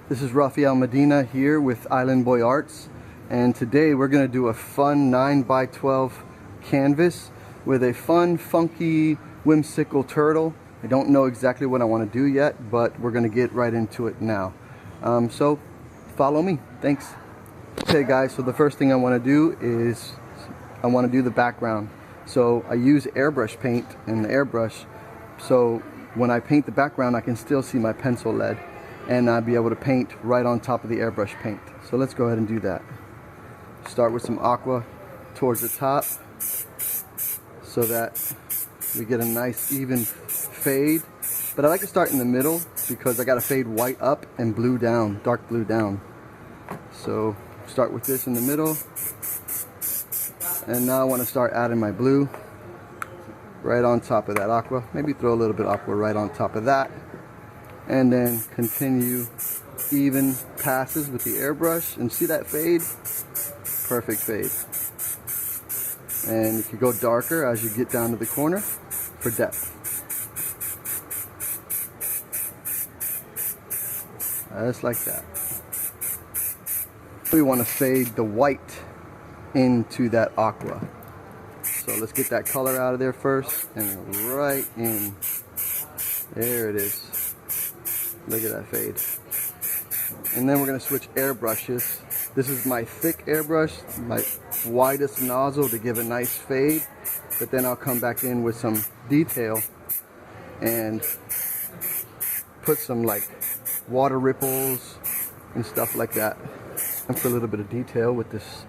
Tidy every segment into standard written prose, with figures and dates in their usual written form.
This is Rafael Medina here with Islandboyarts, and today we're going to do a fun 9x12 canvas with a fun, funky, whimsical turtle. I don't know exactly what I want to do yet, but we're going to get right into it now. So follow me. Thanks. Okay guys, so the first thing I want to do is I want to do the background. So I use airbrush paint and the airbrush, so when I paint the background I can still see my pencil lead and I'll be able to paint right on top of the airbrush paint. So let's go ahead and do that. Start with some aqua towards the top so that we get a nice even fade. But I like to start in the middle because I got to fade white up and blue down, dark blue down. So start with this in the middle. And now I want to start adding my blue right on top of that aqua. Maybe throw a little bit of aqua right on top of that. And then continue even passes with the airbrush. And see that fade? Perfect fade. And you can go darker as you get down to the corner for depth. Just like that. We want to fade the white into that aqua. So let's get that color out of there first and right in. There it is. Look at that fade. And then we're going to switch airbrushes. This is my thick airbrush, my widest nozzle to give a nice fade. But then I'll come back in with some detail and put some like water ripples and stuff like that. And put a little bit of detail with this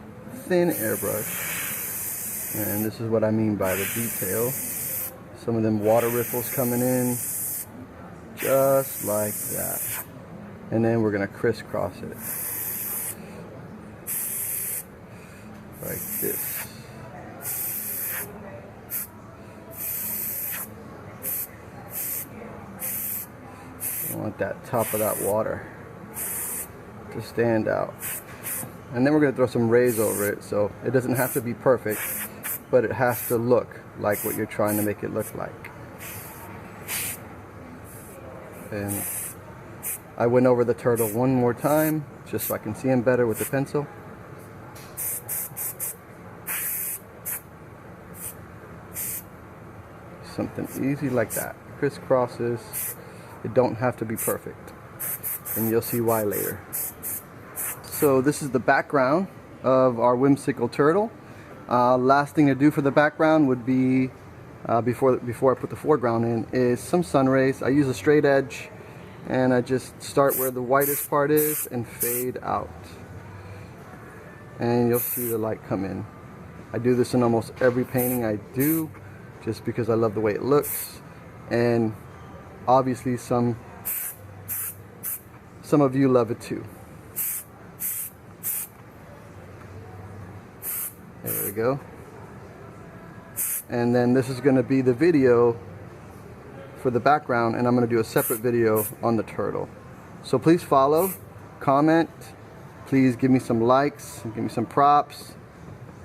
thin airbrush. And this is what I mean by the detail. Some of them water ripples coming in. Just like that. And then we're going to crisscross it. Like this. I want that top of that water to stand out. And then we're going to throw some rays over it, so it doesn't have to be perfect, but it has to look like what you're trying to make it look like. And I went over the turtle one more time just so I can see him better with the pencil. Something easy like that. Crisscrosses. It don't have to be perfect, and you'll see why later. So this is the background of our whimsical turtle. Last thing to do for the background would be before I put the foreground in is some sun rays. I use a straight edge and I just start where the whitest part is and fade out, and you'll see the light come in. I do this in almost every painting I do just because I love the way it looks, and obviously some of you love it too. There we go. And then this is going to be the video for the background, and I'm going to do a separate video on the turtle. So please follow, comment, please give me some likes, give me some props,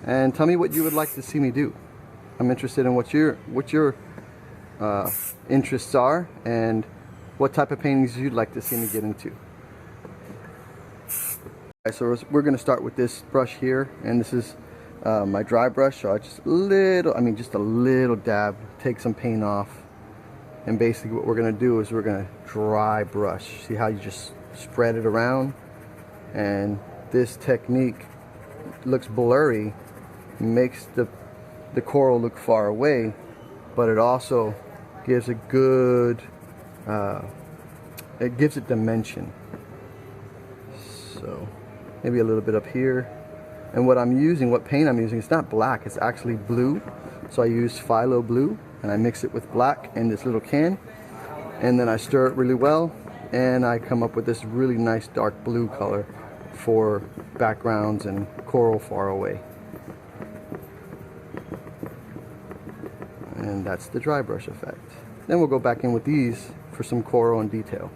and tell me what you would like to see me do. I'm interested in what your interests are and what type of paintings you'd like to see me get into. So we're going to start with this brush here, and this is my dry brush. So I just a little dab, take some paint off, and basically what we're going to do is we're going to dry brush. See how you just spread it around? And this technique looks blurry, makes the coral look far away, but it also gives a good, it gives it dimension. So maybe a little bit up here. And what paint I'm using, it's not black, it's actually blue. So I use phthalo blue and I mix it with black in this little can. And then I stir it really well and I come up with this really nice dark blue color for backgrounds and coral far away. And that's the dry brush effect. Then we'll go back in with these for some coral and detail.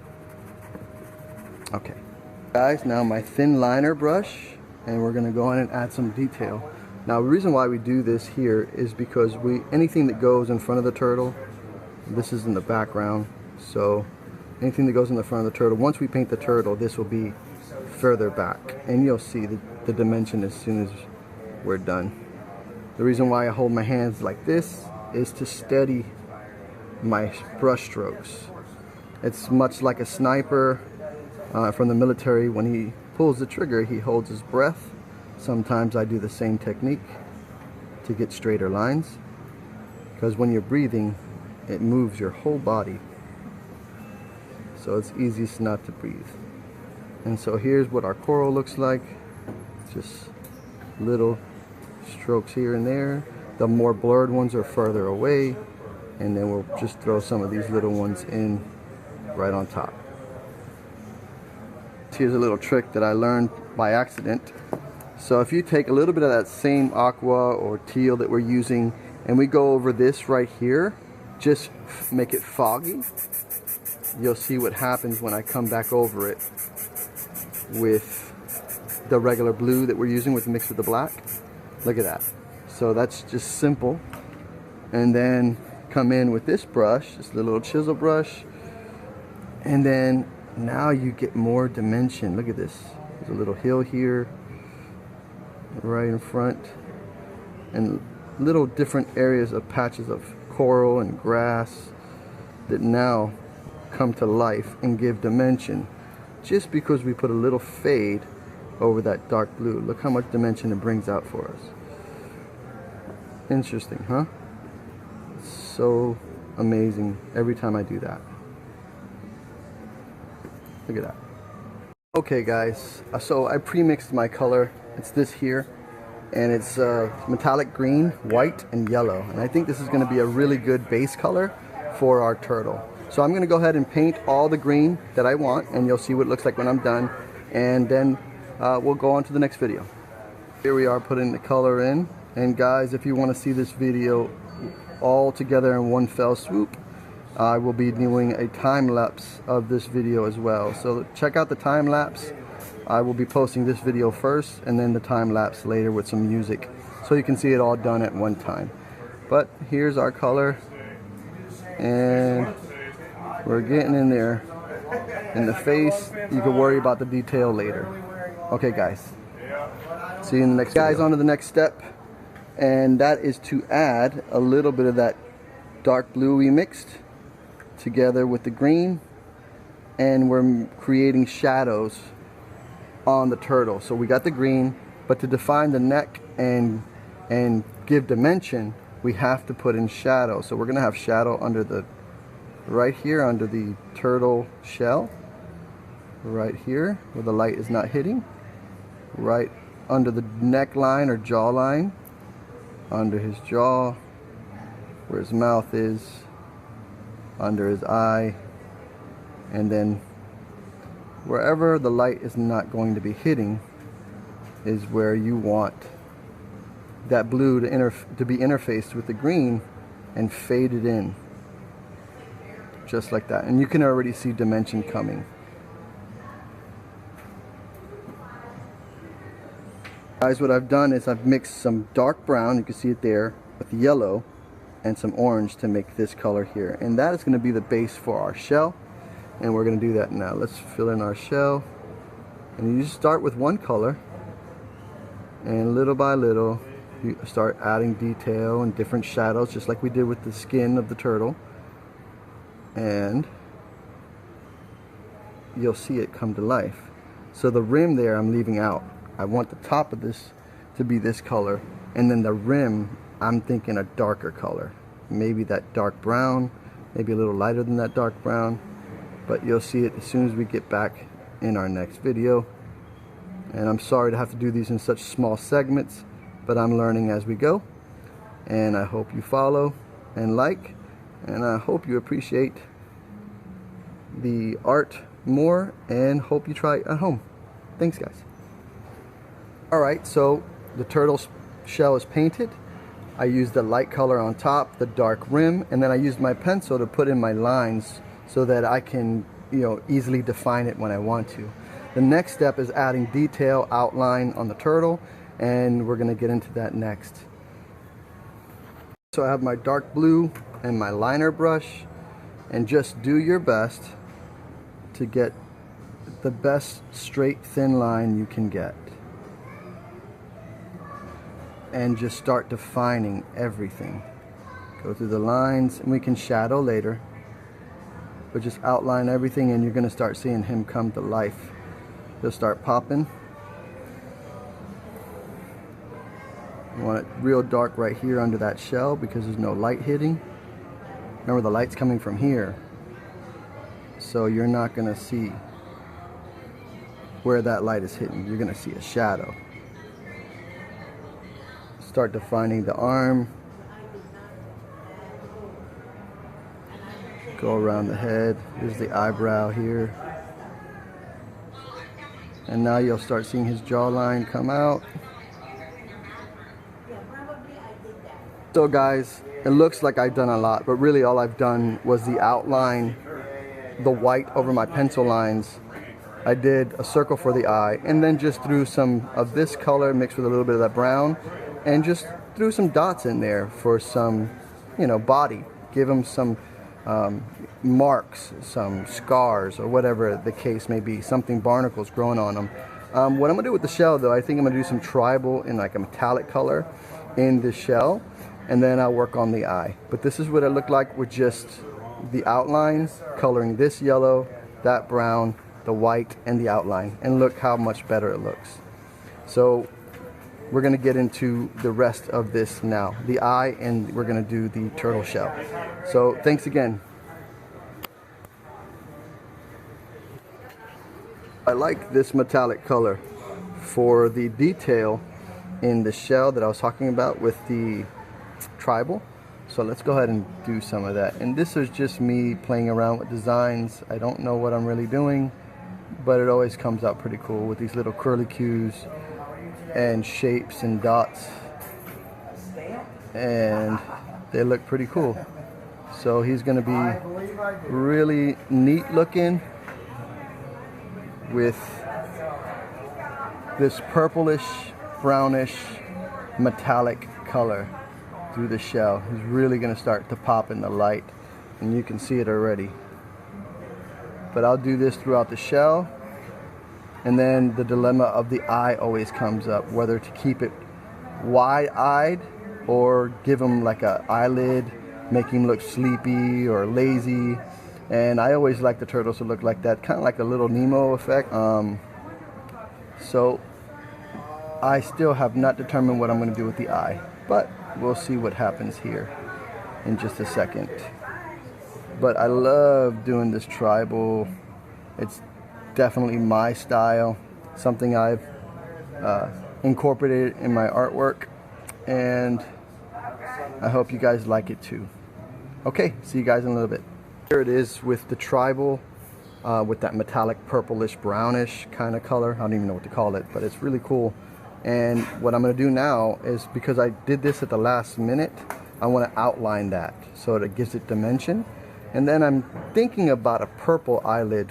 Okay. Guys, now my thin liner brush, and we're going to go in and add some detail. Now the reason why we do this here is because anything that goes in front of the turtle, this is in the background, so anything that goes in the front of the turtle. Once we paint the turtle, this will be further back, and you'll see the dimension as soon as we're done. The reason why I hold my hands like this is to steady my brush strokes. It's much like a sniper from the military. When he pulls the trigger, he holds his breath. Sometimes I do the same technique to get straighter lines, because when you're breathing, it moves your whole body, so it's easiest not to breathe. And so here's what our coral looks like. Just little strokes here and there. The more blurred ones are further away, and then we'll just throw some of these little ones in right on top. Here's a little trick that I learned by accident. So if you take a little bit of that same aqua or teal that we're using, and we go over this right here, just make it foggy, you'll see what happens when I come back over it with the regular blue that we're using mixed with the black. Look at that. So that's just simple. And then come in with this brush, this little chisel brush, and then now you get more dimension. Look at this. There's a little hill here right in front, and little different areas of patches of coral and grass that now come to life and give dimension, just because we put a little fade over that dark blue. Look how much dimension it brings out for us. Interesting, huh? So amazing every time I do that. Look at that. Okay guys, so I pre-mixed my color. It's this here, and it's metallic green, white, and yellow. And I think this is going to be a really good base color for our turtle. So I'm going to go ahead and paint all the green that I want, and you'll see what it looks like when I'm done. And then we'll go on to the next video. Here we are putting the color in. And guys, if you want to see this video all together in one fell swoop, I will be doing a time lapse of this video as well. So check out the time lapse. I will be posting this video first, and then the time lapse later with some music, so you can see it all done at one time. But here's our color, and we're getting in there. In the face, you can worry about the detail later. Okay guys, see you in the next video. Guys, on to the next step, and that is to add a little bit of that dark blue we mixed together with the green, and we're creating shadows on the turtle. So we got the green, but to define the neck and give dimension, we have to put in shadow. So we're gonna have shadow under the, right here under the turtle shell, right here where the light is not hitting, right under the neckline or jawline, under his jaw, where his mouth is, under his eye, and then wherever the light is not going to be hitting is where you want that blue to be interfaced with the green and faded in, just like that. And you can already see dimension coming. Guys, what I've done is I've mixed some dark brown, you can see it there, with yellow and some orange to make this color here. And that is going to be the base for our shell. And we're going to do that now. Let's fill in our shell. And you just start with one color, and little by little you start adding detail and different shadows, just like we did with the skin of the turtle. And you'll see it come to life. So the rim there I'm leaving out. I want the top of this to be this color, and then the rim I'm thinking a darker color, maybe that dark brown, maybe a little lighter than that dark brown. But you'll see it as soon as we get back in our next video. And I'm sorry to have to do these in such small segments, but I'm learning as we go. And I hope you follow and like, and I hope you appreciate the art more, and hope you try it at home. Thanks guys. Alright, so the turtle shell is painted. I used the light color on top, the dark rim, and then I used my pencil to put in my lines so that I can, easily define it when I want to. The next step is adding detail outline on the turtle, and we're going to get into that next. So I have my dark blue and my liner brush, and just do your best to get the best straight thin line you can get. And just start defining everything. Go through the lines, and we can shadow later. But just outline everything, and you're going to start seeing him come to life. He'll start popping. You want it real dark right here under that shell because there's no light hitting. Remember, the light's coming from here, so you're not going to see where that light is hitting. You're going to see a shadow. Start defining the arm. Go around the head. Here's the eyebrow here. And now you'll start seeing his jawline come out. So guys, it looks like I've done a lot, but really all I've done was the outline, the white over my pencil lines. I did a circle for the eye, and then just threw some of this color mixed with a little bit of that brown, and just threw some dots in there for some, you know, body. Give him some marks, some scars, or whatever the case may be, something barnacles growing on them. What I'm gonna do with the shell though, I think I'm gonna do some tribal in like a metallic color in the shell, and then I'll work on the eye. But this is what it looked like with just the outline, coloring this yellow, that brown, the white, and the outline, and look how much better it looks. So we're gonna get into the rest of this now, the eye, and we're gonna do the turtle shell. So thanks again. I like this metallic color for the detail in the shell that I was talking about with the tribal. So let's go ahead and do some of that. And this is just me playing around with designs. I don't know what I'm really doing, but it always comes out pretty cool with these little curlicues and shapes and dots, and they look pretty cool. So he's going to be really neat looking with this purplish, brownish, metallic color through the shell. He's really going to start to pop in the light, and you can see it already. But I'll do this throughout the shell. And then the dilemma of the eye always comes up, whether to keep it wide-eyed or give him like an eyelid, make him look sleepy or lazy. And I always like the turtles to look like that, kind of like a little Nemo effect. So I still have not determined what I'm going to do with the eye, but we'll see what happens here in just a second. But I love doing this tribal. It's definitely my style, something I've incorporated in my artwork, and I hope you guys like it too. Okay, see you guys in a little bit. Here it is with the tribal, with that metallic purplish brownish kind of color. I don't even know what to call it, but it's really cool. And what I'm going to do now is, because I did this at the last minute, I want to outline that so that it gives it dimension. And then I'm thinking about a purple eyelid